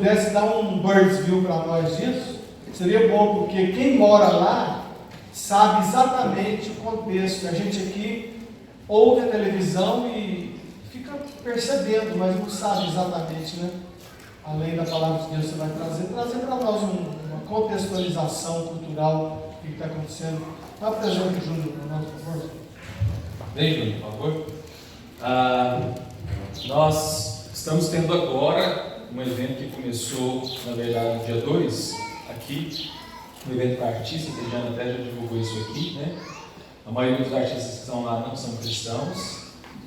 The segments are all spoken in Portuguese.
pudesse dar um bird's view para nós disso, seria bom, porque quem mora lá sabe exatamente o contexto. A gente aqui ouve a televisão e fica percebendo, mas não sabe exatamente, né? Além da palavra de Deus, você vai trazer para nós uma contextualização cultural do que está acontecendo. Dá apresenta, Júnior, para nós, por favor. Vem, Júnior, por favor. Nós estamos tendo agora um evento que começou, na verdade, no dia 2, aqui, um evento para artistas, a Diana até já divulgou isso aqui, né? A maioria dos artistas que estão lá não são cristãos.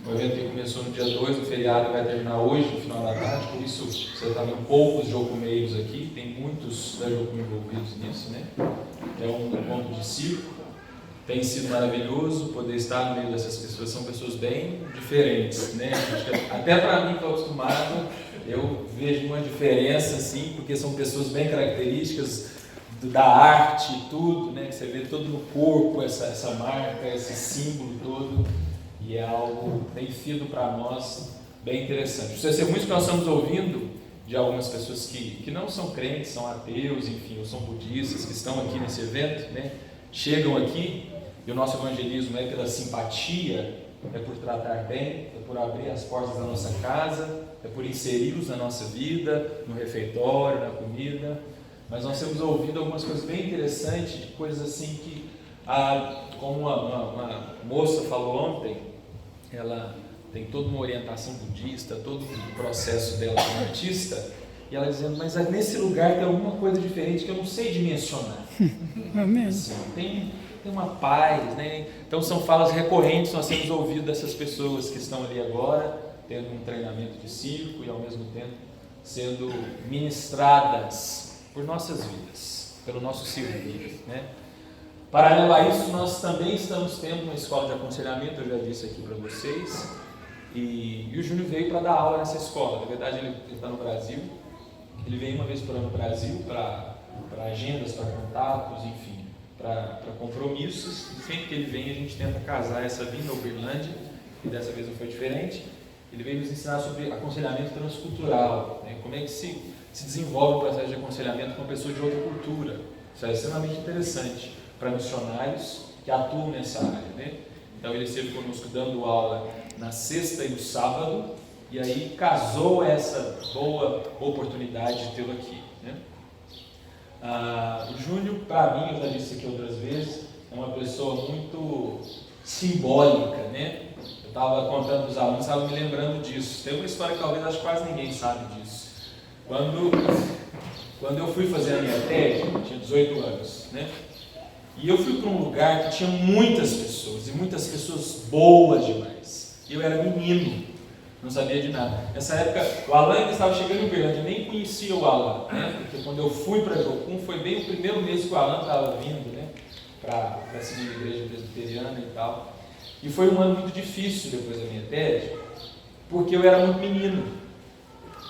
O evento que começou no dia 2, no feriado, vai terminar hoje, no final da tarde, por isso você está vendo poucos jocumeiros aqui, tem muitos da Jocum envolvidos nisso, né? É um ponto de circo. Tem sido maravilhoso poder estar no meio dessas pessoas, são pessoas bem diferentes, né? Acho que até para mim, que estou acostumado, eu vejo uma diferença, assim, porque são pessoas bem características da arte e tudo, né? Que você vê todo no corpo, essa marca, esse símbolo todo, e é algo que tem sido para nós bem interessante. Os testemunhos que nós estamos ouvindo de algumas pessoas que não são crentes, são ateus, enfim, ou são budistas, que estão aqui nesse evento, né? Chegam aqui, e o nosso evangelismo é pela simpatia, é por tratar bem, é por abrir as portas da nossa casa, é por inseri-los na nossa vida, no refeitório, na comida. Mas nós temos ouvido algumas coisas bem interessantes, de coisas assim que, como uma moça falou ontem, ela tem toda uma orientação budista, todo o processo dela como artista, e ela dizendo, mas nesse lugar tem alguma coisa diferente que eu não sei dimensionar. Assim, tem uma paz, né? Então são falas recorrentes, nós temos ouvido dessas pessoas que estão ali agora, tendo um treinamento de circo e ao mesmo tempo sendo ministradas por nossas vidas, pelo nosso servir, né? Paralelo a isso, nós também estamos tendo uma escola de aconselhamento, eu já disse aqui para vocês, e o Júnior veio para dar aula nessa escola. Na verdade, ele está no Brasil, ele vem uma vez por ano no Brasil para agendas, para contatos, enfim, para compromissos. E sempre que ele vem, a gente tenta casar essa vinda ao Uberlândia, e dessa vez não foi diferente. Ele veio nos ensinar sobre aconselhamento transcultural, né? Como é que se desenvolve o processo de aconselhamento com uma pessoa de outra cultura. Isso é extremamente interessante para missionários que atuam nessa área, né? Então ele esteve conosco dando aula na sexta e no sábado, e aí casou essa boa oportunidade de tê-lo aqui, né? O Júnior, para mim, eu já disse aqui outras vezes, é uma pessoa muito simbólica, né? Eu estava contando para os alunos, estava me lembrando disso. Tem uma história que talvez acho que quase ninguém sabe disso. Quando eu fui fazer a minha TED, eu tinha 18 anos, né? E eu fui para um lugar que tinha muitas pessoas, e muitas pessoas boas demais. E eu era menino, não sabia de nada. Nessa época, o Alan ainda estava chegando em Uberlândia, eu nem conhecia o Alan, né? Porque quando eu fui para Jocum, foi bem o primeiro mês que o Alan estava vindo, né? Para seguir a igreja presbiteriana e tal. E foi um ano muito difícil depois da minha TED, porque eu era muito menino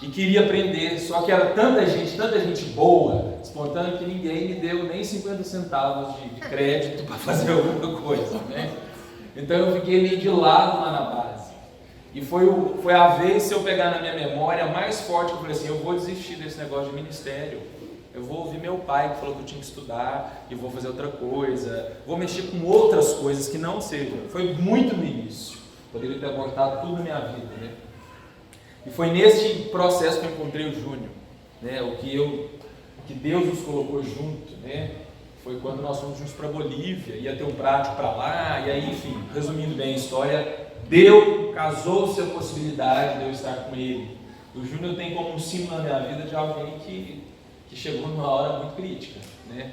e queria aprender, só que era tanta gente boa, espontânea, que ninguém me deu nem 50 centavos de crédito para fazer alguma coisa, né? Então eu fiquei meio de lado lá na base. E foi a vez, se eu pegar na minha memória, mais forte, que eu falei assim, eu vou desistir desse negócio de ministério. Eu vou ouvir meu pai que falou que eu tinha que estudar, e vou fazer outra coisa, vou mexer com outras coisas que não sejam. Foi muito no início, poderia ter abortado tudo na minha vida, né? E foi nesse processo que eu encontrei o Júnior, né? O que Deus nos colocou junto, né? Foi quando nós fomos juntos para Bolívia, ia ter um prático para lá, e aí, enfim, resumindo bem a história, casou-se a possibilidade de eu estar com ele. O Júnior tem como um símbolo na minha vida de alguém que chegou numa hora muito crítica, né?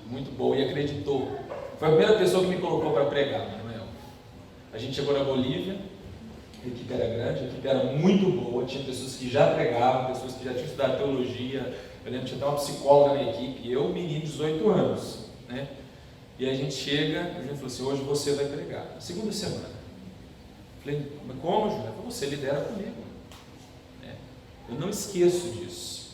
Muito boa, e acreditou. Foi a primeira pessoa que me colocou para pregar, Manuel. A gente chegou na Bolívia, a equipe era grande, a equipe era muito boa, tinha pessoas que já pregavam, pessoas que já tinham estudado teologia. Eu lembro que tinha até uma psicóloga na equipe, eu, menino de 18 anos, né? E a gente chega, a gente falou assim, hoje você vai pregar. Na segunda semana. Falei, mas como, Júnior? Você lidera comigo. Eu não esqueço disso.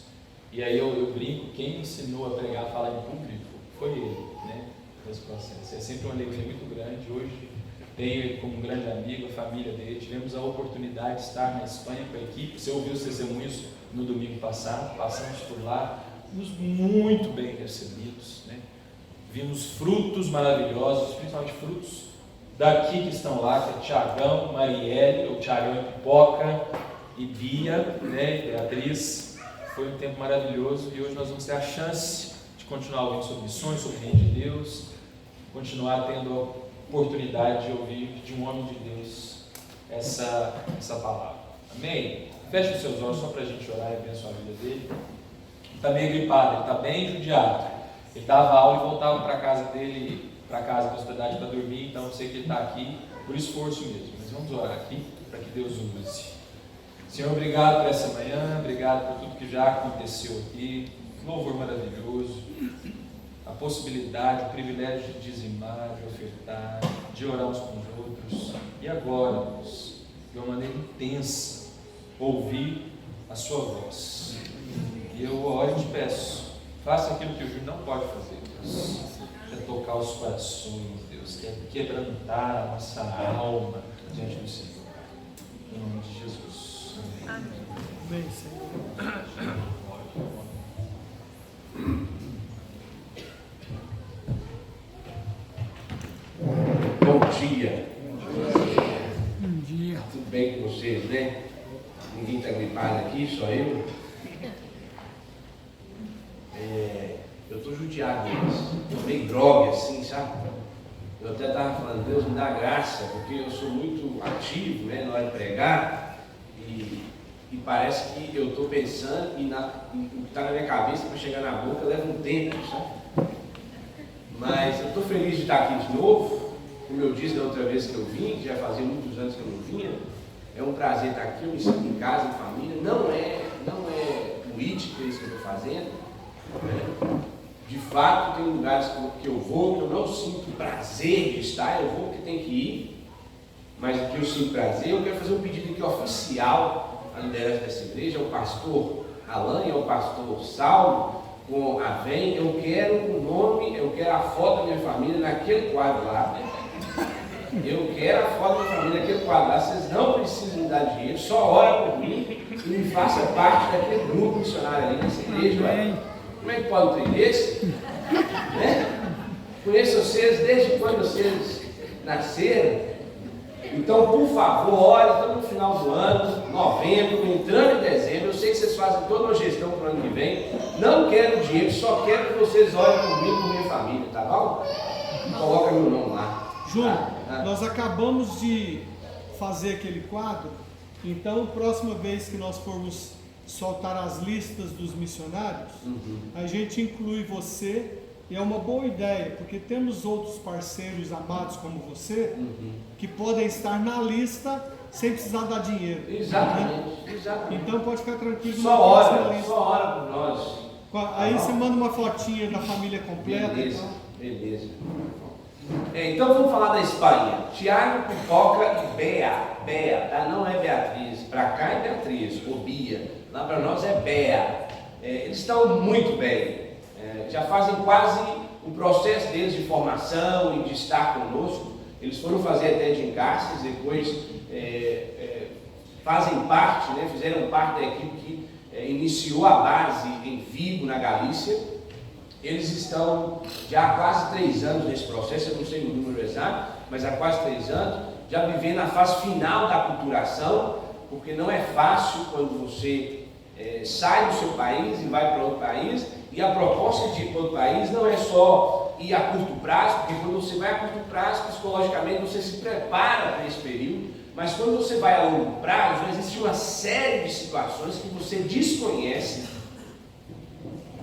E aí eu brinco, quem me ensinou a pregar, a falar em público, foi ele, né? Nesse processo. É sempre uma alegria muito grande. Hoje tenho ele como um grande amigo, a família dele. Tivemos a oportunidade de estar na Espanha com a equipe. Você ouviu os testemunhos no domingo passado, passamos por lá, fomos muito bem recebidos, né? Vimos frutos maravilhosos, principalmente frutos daqui que estão lá, que é Tiagão, Marielle, ou Tiagão e Pipoca, e Bia, né, e Beatriz. Foi um tempo maravilhoso e hoje nós vamos ter a chance de continuar ouvindo sobre missões, sobre o reino de Deus, continuar tendo a oportunidade de ouvir de um homem de Deus essa palavra. Amém? Feche os seus olhos só para a gente orar e abençoar a vida dele. Ele está meio gripado, ele está bem judiado. Ele dava aula e voltava para casa dele, para casa da hospedagem para dormir, então eu sei que ele está aqui por esforço mesmo. Mas vamos orar aqui para que Deus o use. Senhor, obrigado por essa manhã, obrigado por tudo que já aconteceu aqui. Que louvor maravilhoso. A possibilidade, o privilégio de dizimar, de ofertar, de orar uns com os outros. E agora, Deus, de uma maneira intensa, ouvir a sua voz. E eu oro e te peço, faça aquilo que o Júnior não pode fazer, Deus. Que é tocar os corações, Deus, que é quebrantar a nossa alma diante do Senhor. Em nome de Jesus. Amém. Amém, Senhor. Bom dia. Bom dia. Tudo bem com vocês, né? Ninguém está gripado aqui, só eu. Eu estou judiado mesmo. Eu meio droga assim, sabe? Eu até estava falando, Deus me dá graça, porque eu sou muito ativo, né, na hora de pregar. E parece que eu estou pensando e o que está na minha cabeça para chegar na boca leva um tempo, sabe? Mas eu estou feliz de estar aqui de novo. Como eu disse da outra vez que eu vim, que já fazia muitos anos que eu não vinha, é um prazer estar aqui. Eu me sinto em casa, em família. Não é política isso que eu estou fazendo. Né? De fato, tem lugares que eu vou que eu não sinto prazer de estar. Eu vou porque tem que ir. Mas o que eu sinto prazer, eu quero fazer um pedido aqui oficial à liderança dessa igreja, ao pastor Alan e ao pastor Saulo, com a VEM. Eu quero o nome, eu quero a foto da minha família naquele quadro lá. Eu quero a foto da minha família naquele quadro lá. Vocês não precisam me dar dinheiro, só ora por mim e me faça parte daquele grupo missionário ali nessa igreja. Ué. Como é que pode um trem desse? Né? Conheço vocês desde quando vocês nasceram. Então, por favor, olha, estamos no final do ano, novembro, entrando em dezembro. Eu sei que vocês fazem toda uma gestão para o ano que vem. Não quero dinheiro, só quero que vocês olhem por mim e por minha família, tá bom? Coloca meu nome lá. Júnior, nós acabamos de fazer aquele quadro, então, próxima vez que nós formos soltar as listas dos missionários, a gente inclui você. E é uma boa ideia, porque temos outros parceiros amados como você, que podem estar na lista sem precisar dar dinheiro. Exatamente, exatamente. Então pode ficar tranquilo. Só hora por nós. Aí você manda uma fotinha da família completa. Beleza, então. beleza. Então vamos falar da Espanha. Tiago, Pipoca e Bea, tá? Não é Beatriz. Para cá é Beatriz, ou Bia. Lá para nós é Bea. Eles estão muito bem. Já fazem quase o processo deles de formação e de estar conosco. Eles foram fazer até de encastres, depois fazem parte, né, fizeram parte da equipe que iniciou a base em Vigo, na Galícia. Eles estão já há quase 3 anos nesse processo, eu não sei o número exato, mas há quase 3 anos, já vivendo a fase final da aculturação, porque não é fácil quando você sai do seu país e vai para outro país. E a proposta de ir para outro país não é só ir a curto prazo, porque quando você vai a curto prazo, psicologicamente você se prepara para esse período, mas quando você vai a longo prazo, existe uma série de situações que você desconhece,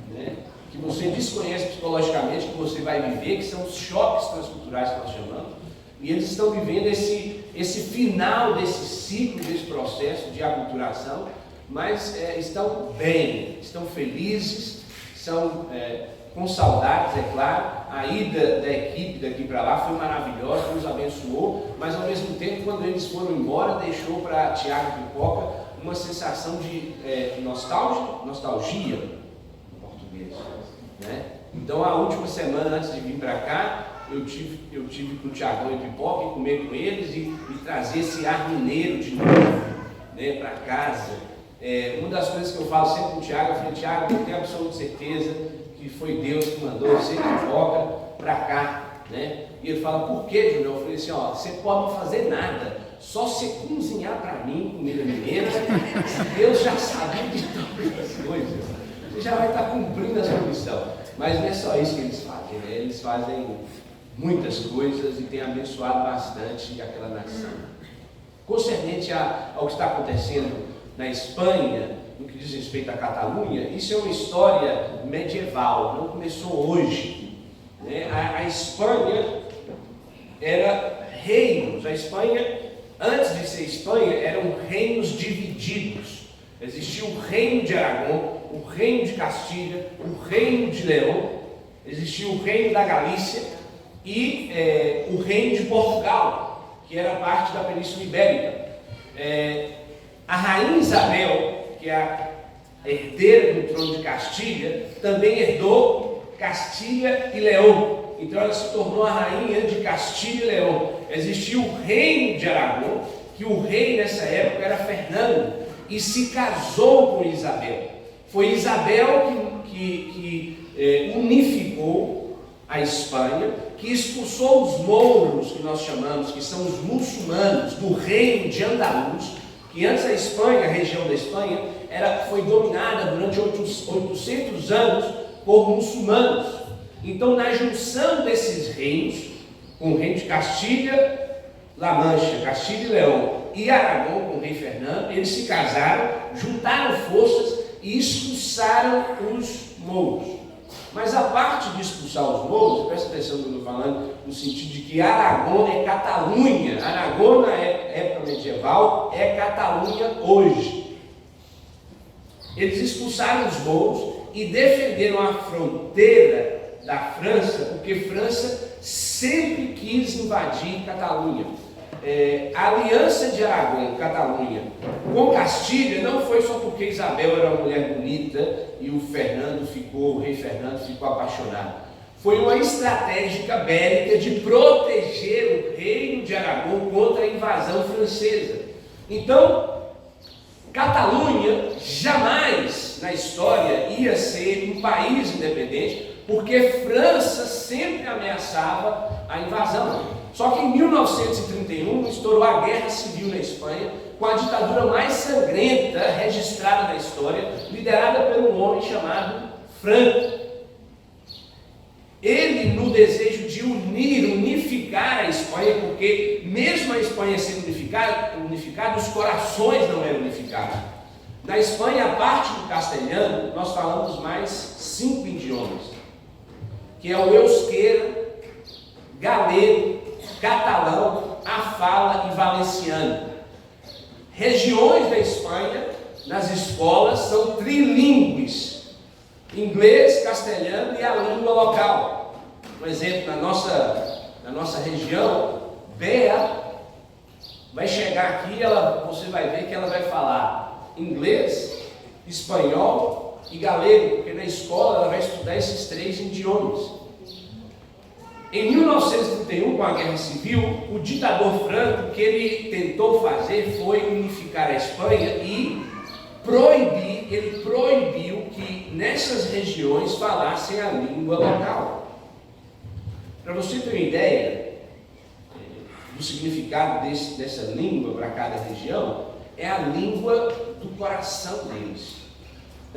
né? Que você desconhece psicologicamente, que você vai viver, que são os choques transculturais que nós chamamos, e eles estão vivendo esse final desse ciclo, desse processo de aculturação, mas estão bem, estão felizes, estão com saudades, é claro. A ida da equipe daqui para lá foi maravilhosa, nos abençoou, mas ao mesmo tempo, quando eles foram embora, deixou para Tiago e Pipoca uma sensação de nostalgia em português, né? Então, a última semana antes de vir para cá, eu tive com o Tiagão e Pipoca e comer com eles e trazer esse ar mineiro de novo, né, para casa. Uma das coisas que eu falo sempre com o Tiago, eu falei, Tiago, eu tenho absoluta certeza que foi Deus que mandou você de volta para cá, né? E ele fala, por quê, Júnior? Eu falei assim, ó, você pode não fazer nada, só você cozinhar para mim comida mineira, Deus já sabia de todas as coisas, você já vai estar cumprindo a sua missão. Mas não é só isso que eles fazem, né? Eles fazem muitas coisas e têm abençoado bastante aquela nação. Concernente ao que está acontecendo na Espanha, no que diz respeito à Catalunha, isso é uma história medieval, não começou hoje, né? A Espanha era reinos, a Espanha, antes de ser Espanha, eram reinos divididos. Existia o reino de Aragão, o reino de Castilha, o reino de Leão, existia o reino da Galícia e o reino de Portugal, que era parte da Península Ibérica. A rainha Isabel, que é a herdeira do trono de Castilha, também herdou Castilha e Leão. Então ela se tornou a rainha de Castilha e Leão. Existia o reino de Aragão, que o rei nessa época era Fernando, e se casou com Isabel. Foi Isabel que unificou a Espanha, que expulsou os mouros, que nós chamamos, que são os muçulmanos, do reino de Andaluz, que antes a Espanha, a região da Espanha, foi dominada durante 800 anos por muçulmanos. Então, na junção desses reinos, com o reino de Castilha, La Mancha, Castilha e Leão e Aragão, com o rei Fernando, eles se casaram, juntaram forças e expulsaram os mouros. Mas a parte de expulsar os mouros, presta atenção no que eu estou falando, no sentido de que Aragão é Catalunha. Aragão na época medieval é Catalunha hoje. Eles expulsaram os mouros e defenderam a fronteira da França, porque França sempre quis invadir Catalunha. A aliança de Aragão, Catalunha, com Castilha não foi só porque Isabel era uma mulher bonita e o rei Fernando ficou apaixonado. Foi uma estratégia bélica de proteger o reino de Aragão contra a invasão francesa. Então, Catalunha jamais na história ia ser um país independente, porque França sempre ameaçava a invasão. Só que em 1931 estourou a Guerra Civil na Espanha, com a ditadura mais sangrenta registrada na história, liderada por um homem chamado Franco. Ele, no desejo de unificar a Espanha, porque mesmo a Espanha sendo unificada, os corações não eram unificados. Na Espanha, a parte do castelhano, nós falamos mais 5 idiomas, que é o euskera, galego, catalão, afala e valenciano. Regiões da Espanha, nas escolas, são trilingües: inglês, castelhano e a língua local. Por exemplo, na nossa região, Bea vai chegar aqui, você vai ver que ela vai falar inglês, espanhol e galego, porque na escola ela vai estudar esses 3 idiomas. Em 1931, com a Guerra Civil, o ditador Franco, o que ele tentou fazer foi unificar a Espanha e ele proibiu que nessas regiões falassem a língua local. Para você ter uma ideia do significado dessa língua para cada região, é a língua do coração deles.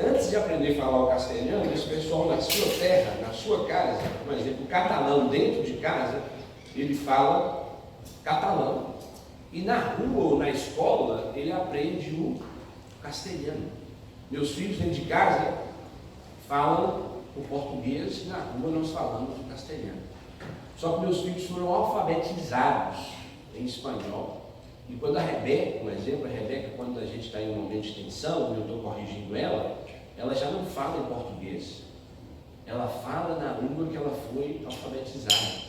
Antes de aprender a falar o castelhano, esse pessoal na sua terra, na sua casa, por exemplo, o catalão dentro de casa, ele fala catalão. E na rua ou na escola, ele aprende o castelhano. Meus filhos dentro de casa falam o português e na rua nós falamos o castelhano. Só que meus filhos foram alfabetizados em espanhol. E quando a Rebeca, por exemplo, quando a gente está em um momento de tensão, eu estou corrigindo ela já não fala em português. Ela fala na língua que ela foi alfabetizada.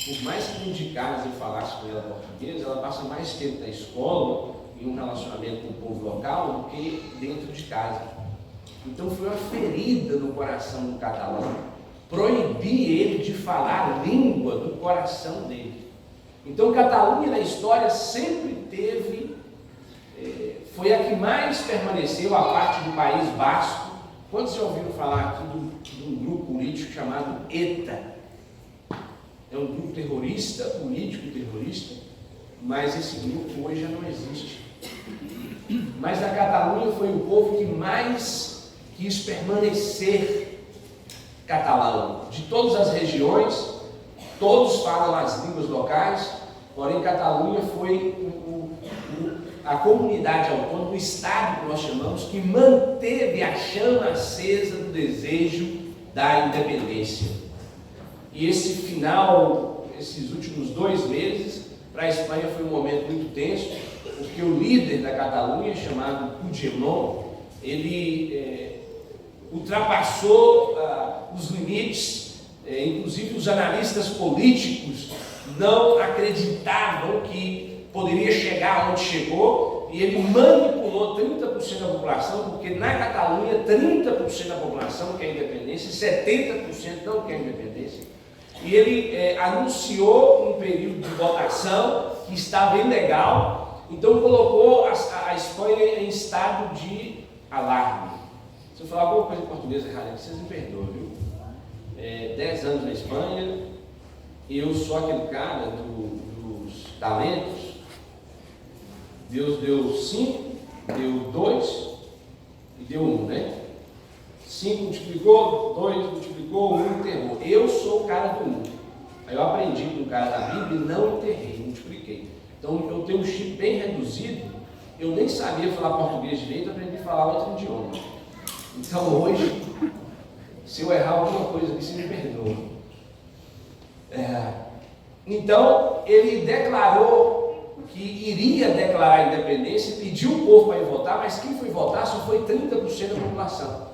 Por mais que dentro de casa eu falasse com ela português, ela passa mais tempo na escola, em um relacionamento com o povo local, do que dentro de casa. Então foi uma ferida no coração do catalão. Proibir ele de falar a língua do coração dele. Então Catalunha na história sempre teve foi a que mais permaneceu, a parte do País Basco. Quantos já ouviram falar aqui de um grupo político chamado ETA? É um grupo terrorista, político terrorista, mas esse grupo hoje já não existe. Mas a Catalunha foi o povo que mais quis permanecer catalão. De todas as regiões, todos falam as línguas locais, porém Catalunha foi a comunidade autônoma, o estado que nós chamamos, que manteve a chama acesa do desejo da independência. E esse final, esses últimos 2 meses, para a Espanha foi um momento muito tenso, porque o líder da Catalunha, chamado Puigdemont, ele ultrapassou os limites, inclusive os analistas políticos não acreditavam que poderia chegar onde chegou, e ele manipulou 30% da população, porque na Catalunha 30% da população quer independência, 70% não quer independência. E ele anunciou um período de votação que estava ilegal, então colocou a Espanha em estado de alarme. Se eu falar alguma coisa em português errada, vocês me perdoem, viu? 10 anos na Espanha, eu sou aquele cara dos talentos. Deus deu 5, deu 2 e deu 1, né? 5 multiplicou, 2 multiplicou, 1 enterrou. Eu sou o cara do 1. Aí eu aprendi com o cara da Bíblia e não enterrei, multipliquei. Então eu tenho um chip bem reduzido, eu nem sabia falar português direito, aprendi a falar outro idioma. Então hoje, se eu errar alguma coisa aqui, você me perdoa. Então ele declarou que iria declarar a independência, pediu o povo para ir votar, mas quem foi votar só foi 30% da população.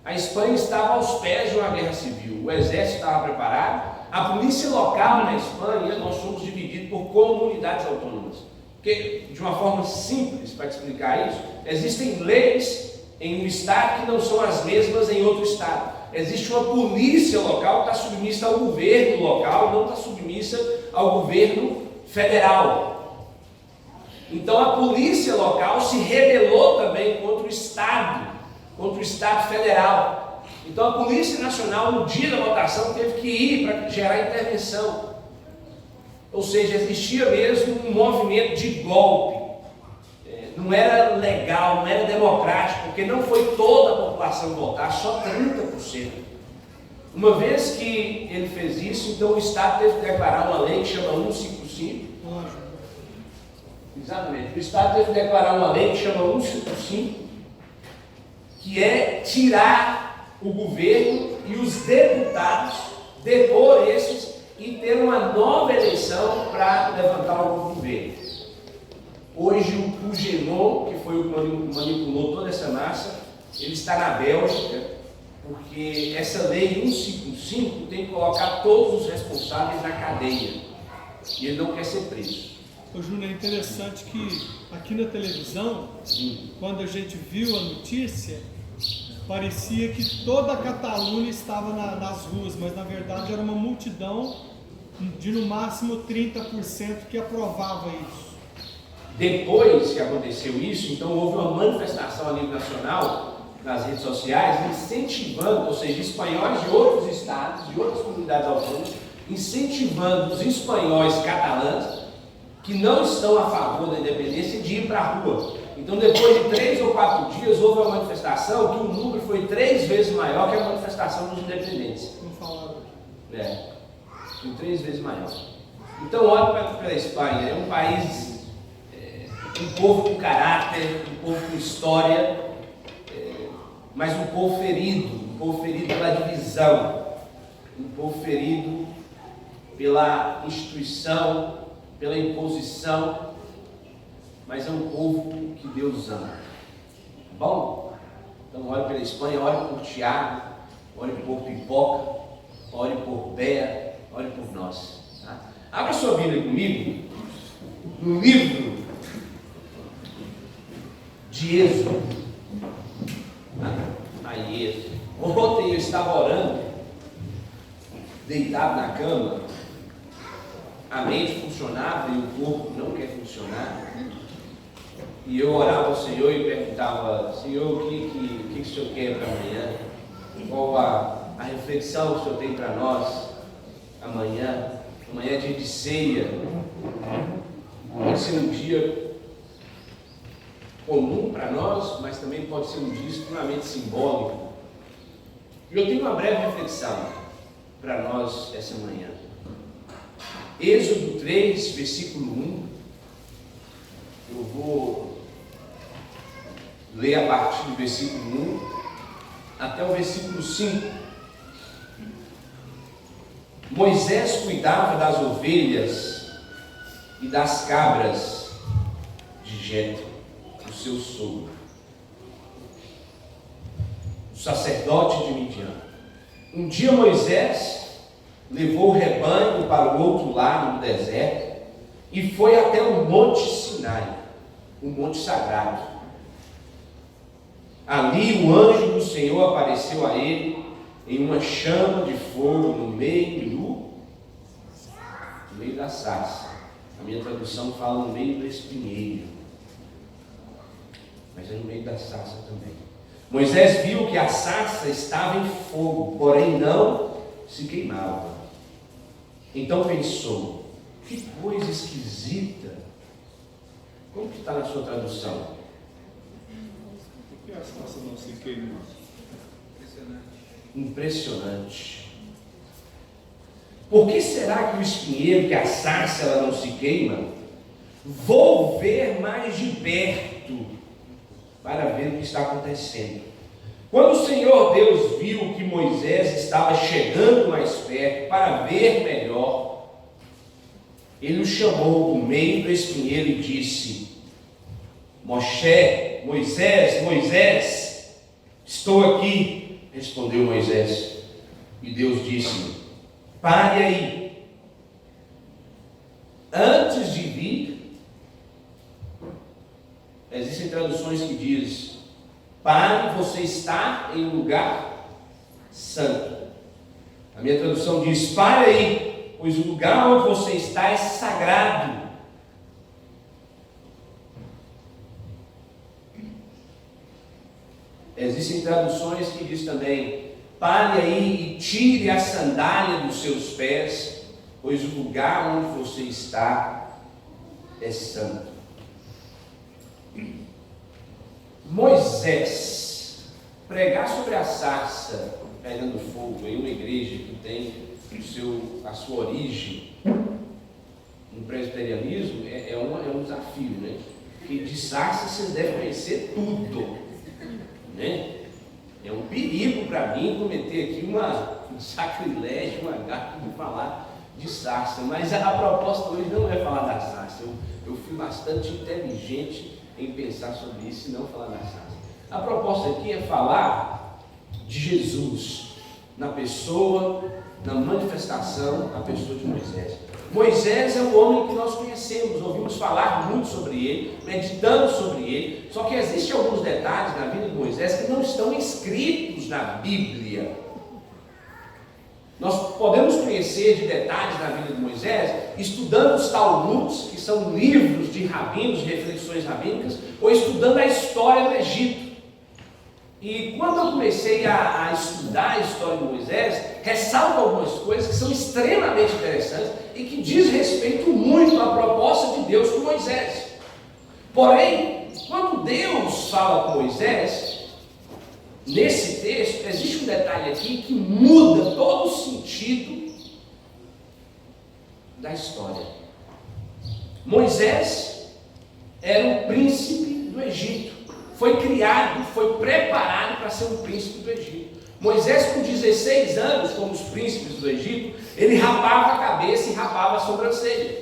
A Espanha estava aos pés de uma guerra civil, o exército estava preparado, a polícia local na Espanha, nós somos divididos por comunidades autônomas. Porque, de uma forma simples para te explicar isso, existem leis em um estado que não são as mesmas em outro estado. Existe uma polícia local que está submissa ao governo local, não está submissa ao governo federal. Então a polícia local se rebelou também contra o Estado federal. Então a Polícia Nacional, no dia da votação, teve que ir para gerar intervenção. Ou seja, existia mesmo um movimento de golpe. Não era legal, não era democrático, porque não foi toda a população votar, só 30%. Uma vez que ele fez isso, então o Estado teve que declarar uma lei que chama 155. Exatamente. O Estado teve que declarar uma lei que chama 155, que é tirar o governo e os deputados, depor esses e ter uma nova eleição para levantar o novo governo. Hoje o Puigdemont, que foi o que manipulou toda essa massa, ele está na Bélgica, porque essa lei 155 tem que colocar todos os responsáveis na cadeia, e ele não quer ser preso. Ô Júnior, é interessante que aqui na televisão, quando a gente viu a notícia, parecia que toda a Catalunha estava nas ruas, mas na verdade era uma multidão de no máximo 30% que aprovava isso. Depois que aconteceu isso, então houve uma manifestação a nível nacional, nas redes sociais, incentivando, ou seja, espanhóis de outros estados, de outras comunidades autônomas, incentivando os espanhóis catalãs que não estão a favor da independência de ir para a rua. Então, depois de 3 ou 4 dias, houve uma manifestação que o número foi 3 vezes maior que a manifestação dos independentes. Não falaram. Foi 3 vezes maior. Então, olha para a Espanha, é um país, um povo com caráter, um povo com história, mas um povo ferido pela divisão, um povo ferido pela instituição, pela imposição, mas é um povo que Deus ama. Tá bom? Então ore pela Espanha, ore por Tiago, ore por Pipoca, ore por Bea, ore por nós. Tá? Abra sua Bíblia comigo no livro de Êxodo. Ontem eu estava orando, deitado na cama, a mente funcionava e o corpo não quer funcionar. E eu orava ao Senhor e perguntava: Senhor, o que o Senhor quer para amanhã? Qual a reflexão que o Senhor tem para nós amanhã? Amanhã é dia de ceia. Pode ser um dia comum para nós, mas também pode ser um dia extremamente simbólico. E eu tenho uma breve reflexão para nós essa manhã. Êxodo 3, versículo 1. Eu vou ler a partir do versículo 1 até o versículo 5. Moisés cuidava das ovelhas e das cabras de Jetro, o seu sogro, o sacerdote de Midian. Um dia Moisés levou o rebanho para o outro lado do deserto e foi até o Monte Sinai, o monte sagrado. Ali o anjo do Senhor apareceu a ele em uma chama de fogo no meio da sarça. A minha tradução fala no meio do espinheiro, mas é no meio da sarça também. Moisés viu que a sarça estava em fogo, porém não se queimava. Então pensou: que coisa esquisita. Como que está na sua tradução? Por que a sarça não se queima? Impressionante. Por que será que o espinheiro, que a sarça, ela não se queima? Vou ver mais de perto para ver o que está acontecendo. Quando o Senhor Deus viu que Moisés estava chegando mais perto para ver melhor, ele o chamou do meio do espinheiro e disse: Moisés, Moisés, estou aqui. Respondeu Moisés. E Deus disse: pare aí. Antes de vir, existem traduções que dizem: pare, você está em um lugar santo. A minha tradução diz: pare aí, pois o lugar onde você está é sagrado. Existem traduções que diz também: pare aí e tire a sandália dos seus pés, pois o lugar onde você está é santo. Moisés pregar sobre a sarça pegando fogo em uma igreja que tem a sua origem no presbiterianismo é um desafio, né? Porque de sarça vocês devem conhecer tudo, né? É um perigo para mim cometer aqui um sacrilégio, uma gafe de falar de sarça, mas a proposta hoje não é falar da sarça. Eu fui bastante inteligente em pensar sobre isso e não falar da sarça. A proposta aqui é falar de Jesus na pessoa, na manifestação, na pessoa de Moisés. Moisés é o homem que nós conhecemos, ouvimos falar muito sobre ele, meditamos sobre ele, só que existem alguns detalhes na vida de Moisés que não estão escritos na Bíblia. Nós podemos conhecer de detalhes na vida de Moisés estudando os Talmuds, que são livros de rabinos, de reflexões rabínicas, ou estudando a história do Egito. E quando eu comecei a estudar a história de Moisés, ressalto algumas coisas que são extremamente interessantes e que diz respeito muito à proposta de Deus com Moisés. Porém, quando Deus fala com Moisés, nesse texto, existe um detalhe aqui que muda todo o sentido da história. Moisés era o príncipe do Egito. Foi criado, foi preparado para ser um príncipe do Egito. Moisés, com 16 anos, como os príncipes do Egito, ele rapava a cabeça e rapava a sobrancelha.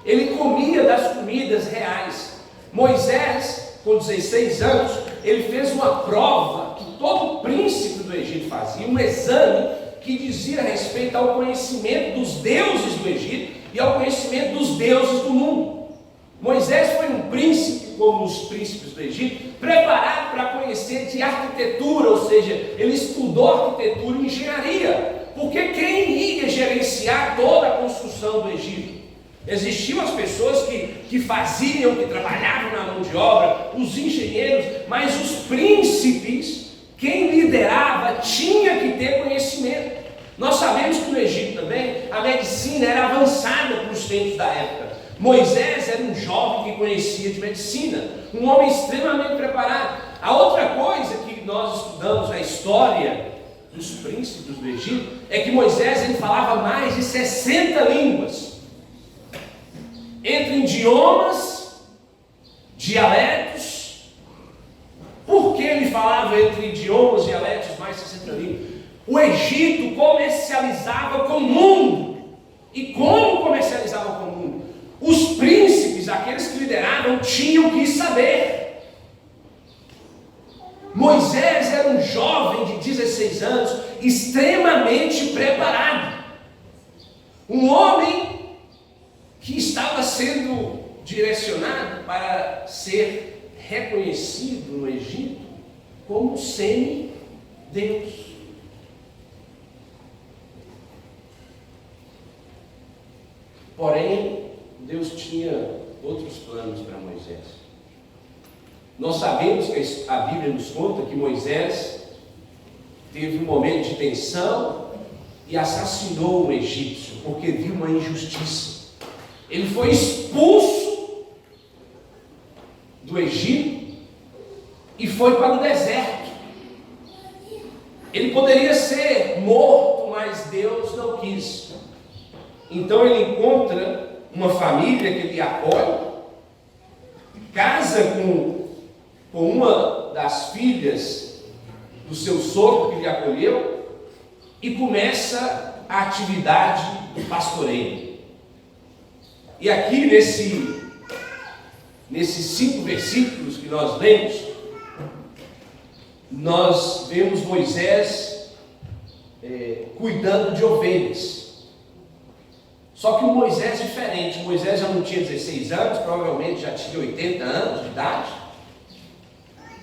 Ele comia das comidas reais. Moisés, com 16 anos, ele fez uma prova que todo príncipe do Egito fazia, um exame que dizia respeito ao conhecimento dos deuses do Egito e ao conhecimento dos deuses do mundo. Moisés foi um príncipe, como os príncipes do Egito, preparado para conhecer de arquitetura, ou seja, ele estudou arquitetura e engenharia, porque quem ia gerenciar toda a construção do Egito? Existiam as pessoas que faziam, que trabalhavam na mão de obra, os engenheiros, mas os príncipes, quem liderava, tinha que ter conhecimento. Nós sabemos que no Egito também a medicina era avançada para os tempos da época. Moisés era um jovem que conhecia de medicina, um homem extremamente preparado. A outra coisa que nós estudamos na história dos príncipes do Egito é que Moisés ele falava mais de 60 línguas, entre idiomas, dialetos. Por que ele falava entre idiomas, dialetos, mais 60 línguas? O Egito comercializava com o mundo. E como comercializava com o mundo? Os príncipes, aqueles que lideravam, tinham que saber. Moisés era um jovem de 16 anos, extremamente preparado. Um homem que estava sendo direcionado para ser reconhecido no Egito como semideus. Porém, Deus tinha outros planos para Moisés. Nós sabemos que a Bíblia nos conta que Moisés teve um momento de tensão e assassinou um egípcio, porque viu uma injustiça. Ele foi expulso do Egito e foi para o deserto. Ele poderia ser morto, mas Deus não quis. Então ele encontra uma família que lhe apoia, casa com uma das filhas do seu sogro que lhe acolheu e começa a atividade do pastoreio. E aqui nesses 5 versículos que nós lemos, nós vemos Moisés cuidando de ovelhas. Só que o Moisés é diferente. Moisés já não tinha 16 anos, provavelmente já tinha 80 anos de idade.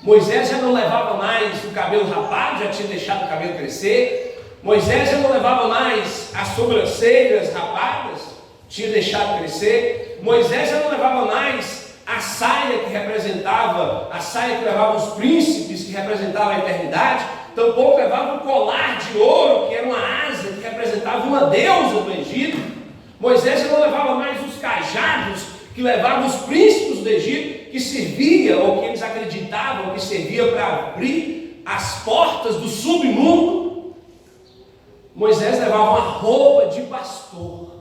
Moisés já não levava mais o cabelo rapado, já tinha deixado o cabelo crescer. Moisés já não levava mais as sobrancelhas rapadas, tinha deixado crescer. Moisés já não levava mais a saia que representava, a saia que levava os príncipes, que representava a eternidade. Tampouco levava o colar de ouro, que era uma asa, que representava uma deusa do Egito. Moisés já não levava mais os cajados que levavam os príncipes do Egito, que servia, ou que eles acreditavam que servia para abrir as portas do submundo. Moisés levava uma roupa de pastor,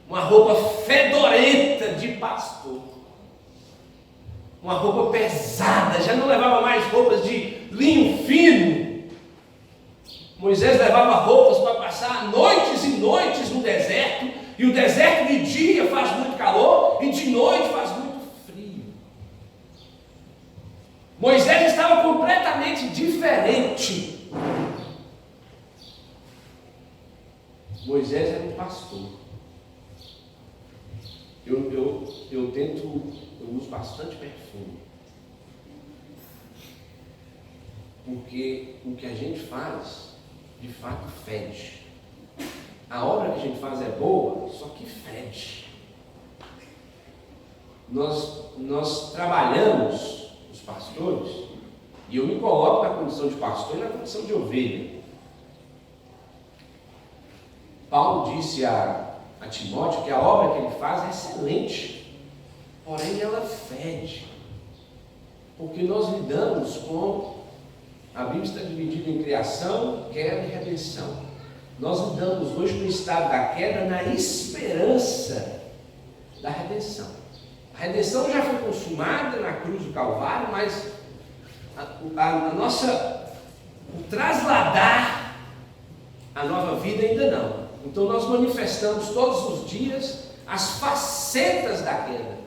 uma roupa fedorenta de pastor, uma roupa pesada, já não levava mais roupas de linho fino. Moisés levava roupas para passar noites e noites no deserto. E o deserto de dia faz muito calor e de noite faz muito frio. Moisés estava completamente diferente. Moisés era um pastor. Eu uso bastante perfume. Porque o que a gente faz, de fato, fede. A obra que a gente faz é boa, só que fede. Nós trabalhamos, os pastores, e eu me coloco na condição de pastor e na condição de ovelha. Paulo disse a Timóteo que a obra que ele faz é excelente, porém ela fede, porque nós lidamos com, a Bíblia está dividida em criação, queda e redenção. Nós lidamos hoje com o estado da queda na esperança da redenção. A redenção já foi consumada na cruz do Calvário, mas o trasladar a nova vida ainda não. Então nós manifestamos todos os dias as facetas da queda.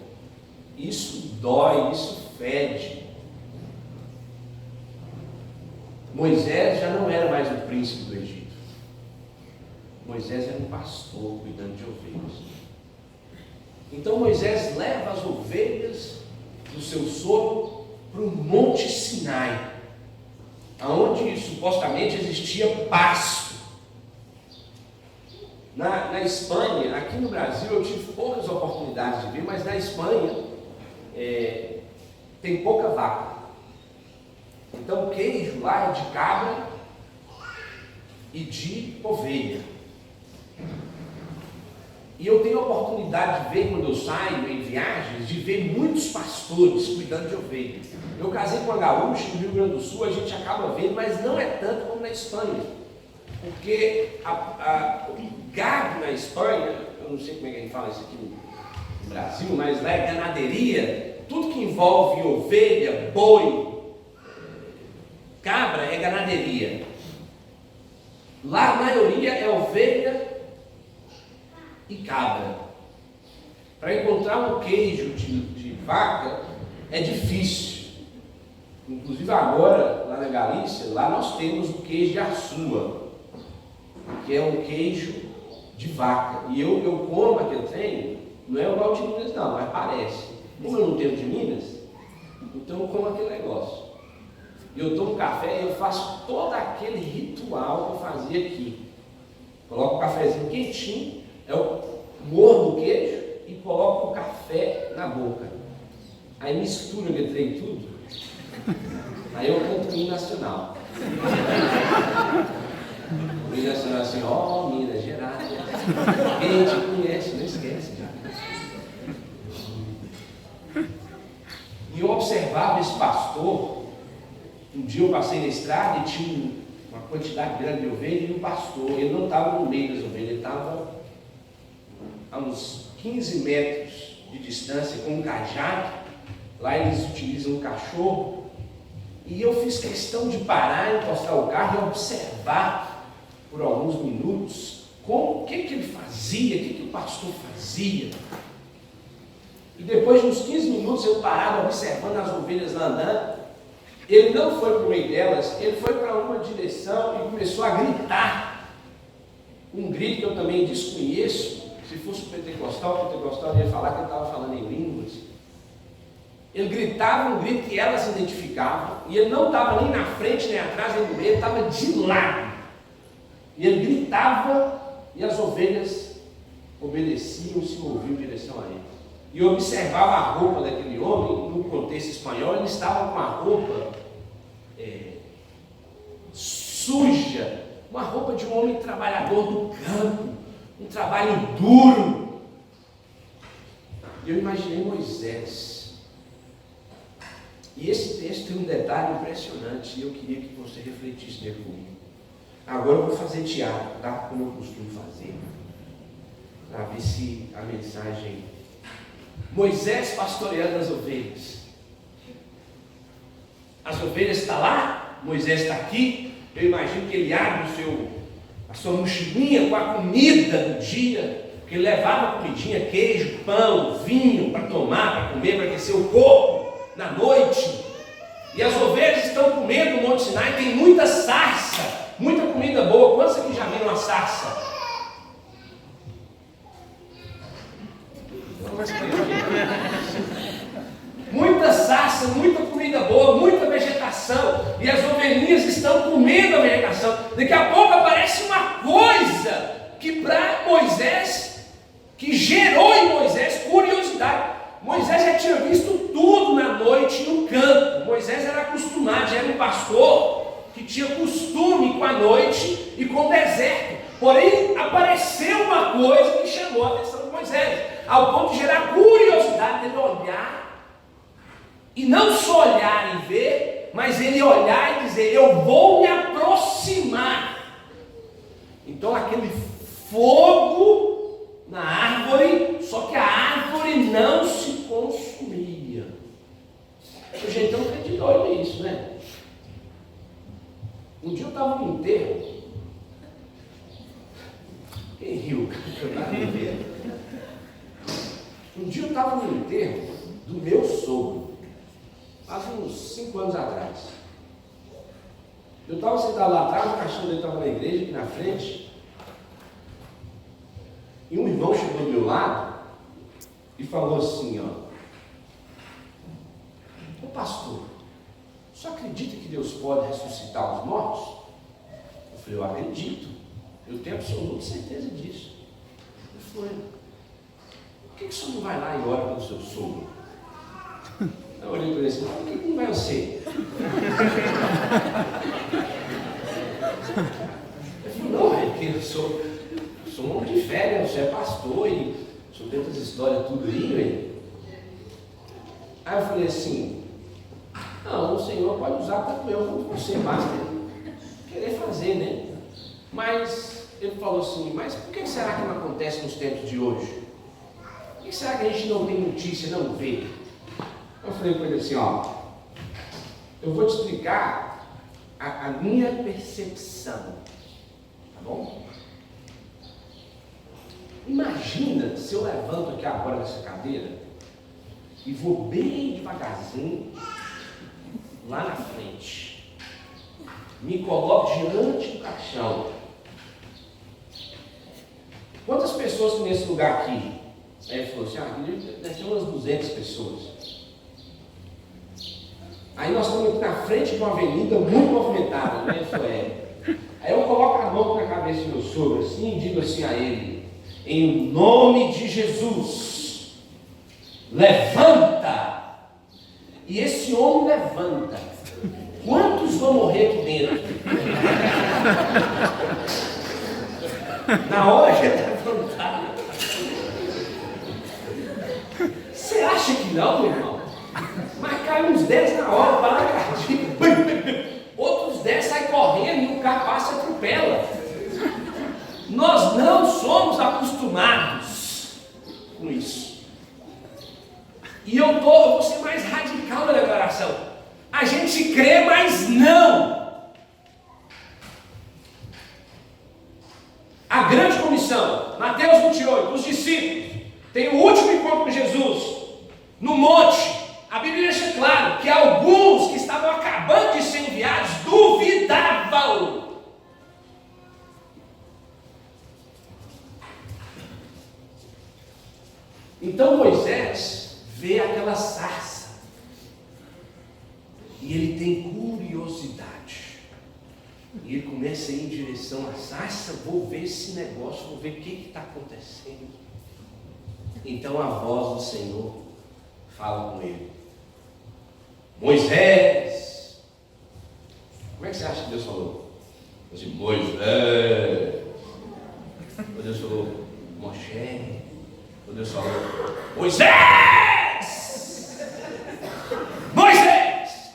Isso dói, isso fede. Moisés já não era mais o príncipe do Egito. Moisés era um pastor cuidando de ovelhas. Então Moisés leva as ovelhas do seu sogro para o Monte Sinai, aonde supostamente existia pasto. Na Espanha, aqui no Brasil eu tive poucas oportunidades de ver, mas na Espanha tem pouca vaca. Então o queijo lá é de cabra e de ovelha. E eu tenho a oportunidade de ver, quando eu saio em viagens, de ver muitos pastores cuidando de ovelhas. Eu casei com uma gaúcha no Rio Grande do Sul, a gente acaba vendo, mas não é tanto como na Espanha. Porque o gado na Espanha, eu não sei como é que a gente fala isso aqui no Brasil, mas lá é ganaderia. Tudo que envolve ovelha, boi, cabra é ganaderia. Lá a maioria é ovelha e cabra. Para encontrar um queijo de vaca é difícil. Inclusive agora, lá na Galícia, lá nós temos o queijo de Açúa, que é um queijo de vaca. E eu como aquele trem, não é igual de Minas não, mas parece. Como eu não tenho de Minas, então eu como aquele negócio. E eu tomo café e eu faço todo aquele ritual que eu fazia aqui. Coloco o cafezinho quentinho, eu mordo o queijo e coloco o café na boca. Aí misturo aquele trem tudo. Aí eu canto o hino nacional. O hino nacional assim, ó, Minas Gerais. Quem te conhece, não esquece. E eu observava esse pastor. Um dia eu passei na estrada e tinha uma quantidade grande de ovelhas e um pastor. Ele não estava no meio das ovelhas, ele estava a uns 15 metros de distância com um cajado. Lá eles utilizam um cachorro. E eu fiz questão de parar, encostar o carro e observar por alguns minutos o que ele fazia, o que o pastor fazia. E depois de uns 15 minutos eu parava observando as ovelhas lá andando. Ele não foi para o meio delas, ele foi para uma direção e começou a gritar. Um grito que eu também desconheço. Se fosse o pentecostal ia falar que ele estava falando em línguas. Ele gritava um grito que elas identificavam, e ele não estava nem na frente, nem atrás, nem no meio, ele estava de lado. E ele gritava, e as ovelhas obedeciam, se moviam em direção a ele. E eu observava a roupa daquele homem, no contexto espanhol, ele estava com a roupa suja, uma roupa de um homem trabalhador do campo, um trabalho duro. E eu imaginei Moisés. E esse texto tem um detalhe impressionante, e eu queria que você refletisse nele comigo. Agora eu vou fazer teatro, tá? Como eu costumo fazer, para ver se a mensagem... Moisés pastoreando as ovelhas. As ovelhas estão lá, Moisés está aqui. Eu imagino que ele abre a sua mochilinha com a comida do dia, porque ele levava a comidinha, queijo, pão, vinho para tomar, para comer, para aquecer o corpo na noite. E as ovelhas estão comendo no Monte Sinai, tem muita sarça, muita comida boa. Quantos aqui já viram uma sarça? Muita sarça, muita comida boa, muita vegetação, e as ovelhinhas estão comendo a vegetação. Daqui a pouco aparece uma coisa que para Moisés, que gerou em Moisés curiosidade. Moisés já tinha visto tudo na noite no campo. Moisés era acostumado, já era um pastor que tinha costume com a noite e com o deserto. Porém, apareceu uma coisa que chamou a atenção de Moisés, ao ponto de gerar curiosidade dele olhar, e não só olhar e ver, mas ele olhar e dizer: eu vou me aproximar. Então aquele fogo na árvore, só que a árvore não se consumia. O jeitão tem de doido isso, né? Um dia eu estava no enterro. Quem riu? Um dia eu estava no enterro do meu sogro, faz uns 5 anos atrás. Eu estava sentado lá atrás, o cachorro dele estava na igreja, aqui na frente. E um irmão chegou do meu lado e falou assim, ó: ô pastor, o senhor acredita que Deus pode ressuscitar os mortos? Eu falei: eu acredito, eu tenho absoluta certeza disso. falou, por que o senhor não vai lá e ora pelo seu sogro? Eu olhei para ele assim, por que não vai você? Eu falei, não, é porque eu sou um homem de fé, né? Você é pastor e o senhor tem essas histórias tudo aí, velho. Aí eu falei assim, não, o Senhor pode usar tanto eu como você, basta querer fazer, né? Mas ele falou assim, mas por que será que não acontece nos tempos de hoje? Por que será que a gente não tem notícia, não vê? Eu falei para ele assim, ó, eu vou te explicar a minha percepção, tá bom? Imagina se eu levanto aqui agora nessa cadeira e vou bem devagarzinho lá na frente, me coloco diante do caixão. Quantas pessoas tem nesse lugar aqui? Aí ele falou assim, deve ter umas 200 pessoas. Aí nós estamos aqui na frente de uma avenida muito movimentada, né? Ele falou, Aí eu coloco a mão na cabeça do meu sogro assim e digo assim a ele, em nome de Jesus, levanta! E esse homem levanta. Quantos vão morrer aqui dentro? Na hora que ele levantar. Você acha que não, meu irmão? Mas cai uns 10 na hora, para na cardíaca. Outros 10 saem correndo e o carro passa e atropela. Nós não somos acostumados com isso. E eu vou ser mais radical na declaração. A gente crê, mas não. A grande comissão, Mateus 28, os discípulos, tem o último encontro com Jesus, no monte. A Bíblia deixa claro que alguns que estavam acabando de ser enviados duvidavam. Então Moisés vê aquela sarça e ele tem curiosidade. E ele começa a ir em direção à sarça, vou ver esse negócio, vou ver o que está acontecendo. Então a voz do Senhor fala com ele. Moisés! Como é que você acha que Deus falou? Assim, Moisés! Ou Deus falou, Moshe! Ou Deus falou, Moisés! Moisés!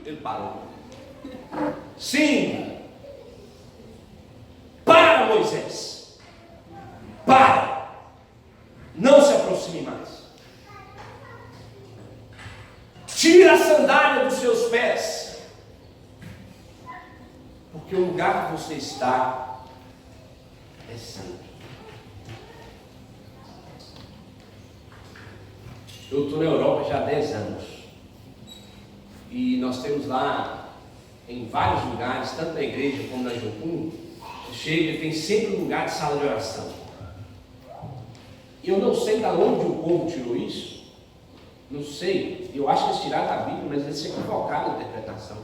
Ele parou. Sim! Para, Moisés! Para! Não se aproxime mais. Tira a sandália dos seus pés, porque o lugar que você está é santo. Eu estou na Europa já há 10 anos e nós temos lá em vários lugares, tanto na igreja como na Jocum, chega e tem sempre um lugar de sala de oração. Eu não sei de onde o povo tirou isso. Não sei, eu acho que eles tiraram da Bíblia, mas eles se equivocaram na interpretação.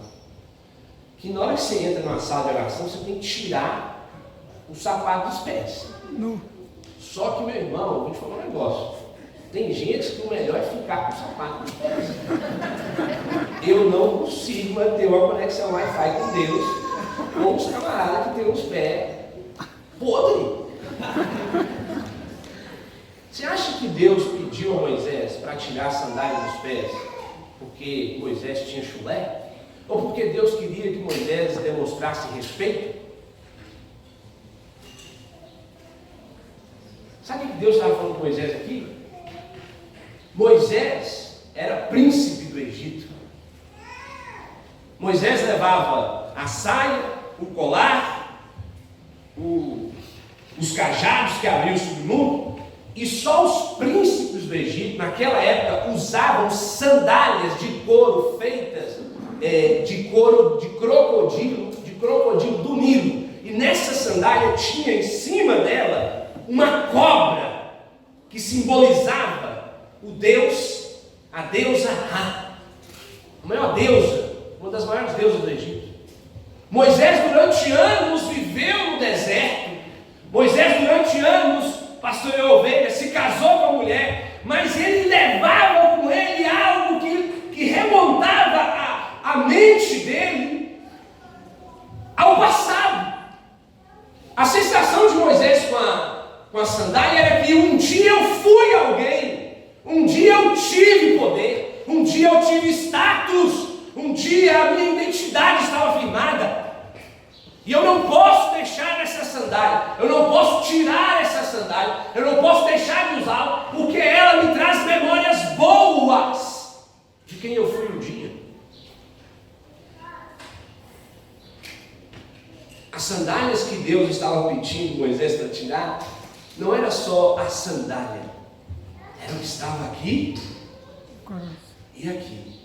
Que na hora que você entra numa sala de oração, você tem que tirar o sapato dos pés. Não. Só que, meu irmão, eu vou te falar um negócio. Tem gente que o melhor é ficar com o sapato dos pés. Eu não consigo manter uma conexão Wi-Fi com Deus com os camaradas que tem os pés podres. Você acha que Deus pediu a Moisés para tirar a sandália dos pés porque Moisés tinha chulé? Ou porque Deus queria que Moisés demonstrasse respeito? Sabe o que Deus estava falando com Moisés aqui? Moisés era príncipe do Egito. Moisés levava a saia, o colar, os cajados que abriam o submundo. E só os príncipes do Egito, naquela época, usavam sandálias de couro feitas de couro de crocodilo do Nilo. E nessa sandália tinha em cima dela uma cobra que simbolizava o Deus, a deusa Ra, a maior deusa, uma das maiores deusas do Egito. Moisés durante anos viveu no deserto. Moisés durante anos pastoreou ovelhas, se casou com a mulher, mas ele levava com ele algo que remontava a mente dele ao passado. A sensação de Moisés com a sandália era que um dia eu fui alguém, um dia eu tive poder, um dia eu tive status, um dia a minha identidade estava firmada. E eu não posso deixar essa sandália, eu não posso tirar essa sandália, eu não posso deixar de usá-la, porque ela me traz memórias boas de quem eu fui um dia. As sandálias que Deus estava pedindo Moisés para tirar, não era só a sandália, era o que estava aqui e aqui.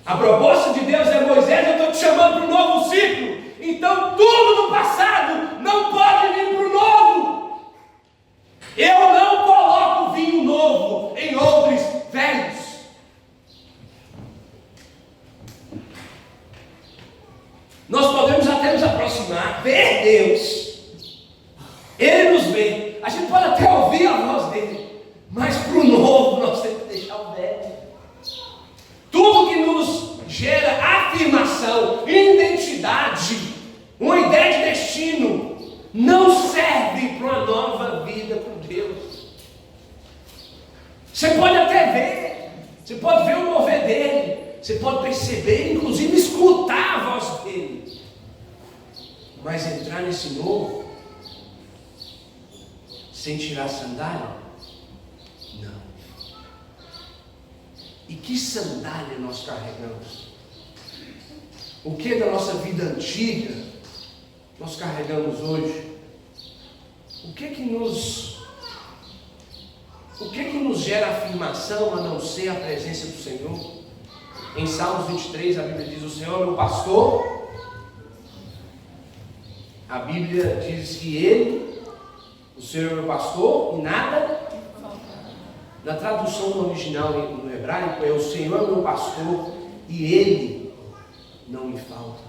A proposta de Deus é: Moisés, eu estou te chamando para um novo ciclo. Então tudo do passado não pode vir para o novo. Eu não coloco vinho novo em odres velhos. Nós podemos até nos aproximar, ver Deus. Ele nos vê. A gente pode até ouvir a voz dele. Mas para o novo nós temos que deixar o velho. Tudo que nos gera afirmação, identidade, uma ideia de destino, não serve para uma nova vida com Deus. Você pode até ver, você pode ver o mover dele, você pode perceber, inclusive escutar a voz dele, mas entrar nesse novo sem tirar a sandália, não. E que sandália nós carregamos? O que da nossa vida antiga nós carregamos hoje? O que nos gera afirmação a não ser a presença do Senhor? Em Salmos 23 a Bíblia diz: o Senhor é meu pastor. A Bíblia diz que o Senhor é meu pastor e nada. Na tradução no original no hebraico é: o Senhor é meu pastor e Ele não me falta.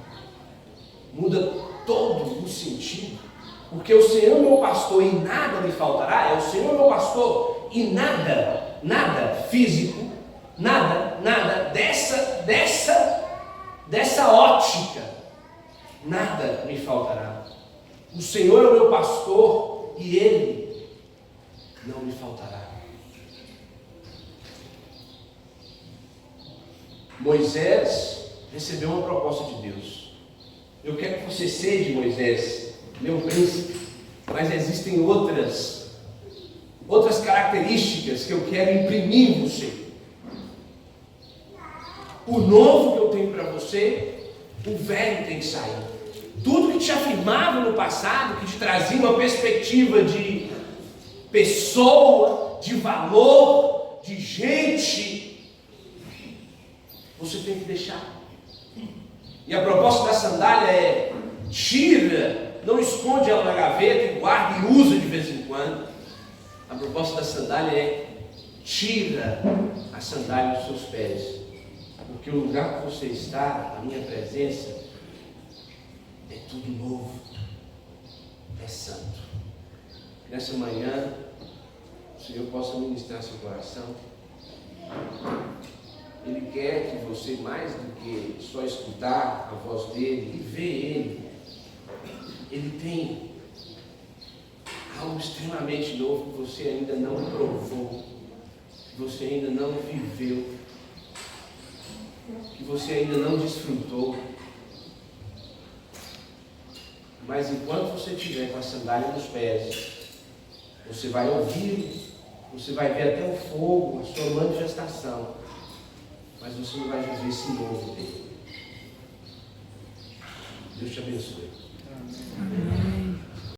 Muda todo o sentido, porque o Senhor é meu pastor e nada me faltará. É o Senhor é meu pastor e nada físico, nada dessa ótica, nada me faltará. O Senhor é o meu pastor e Ele não me faltará. Moisés recebeu uma proposta de Deus: eu quero que você seja, Moisés, meu príncipe, mas existem outras características que eu quero imprimir em você. O novo que eu tenho para você, o velho tem que sair. Tudo que te afirmava no passado, que te trazia uma perspectiva de pessoa, de valor, de gente, você tem que deixar. E a proposta da sandália é: tira, não esconde ela na gaveta e guarda e usa de vez em quando. A proposta da sandália é: tira a sandália dos seus pés, porque o lugar que você está, a minha presença, é tudo novo, é santo. Nessa manhã, o Senhor possa ministrar seu coração. Ele quer que você, mais do que só escutar a voz dele e ver ele tem algo extremamente novo que você ainda não provou, que você ainda não viveu, que você ainda não desfrutou. Mas enquanto você estiver com a sandália nos pés, você vai ouvir, você vai ver até o fogo, a sua manifestação, mas você não vai viver esse novo dele. Deus te abençoe.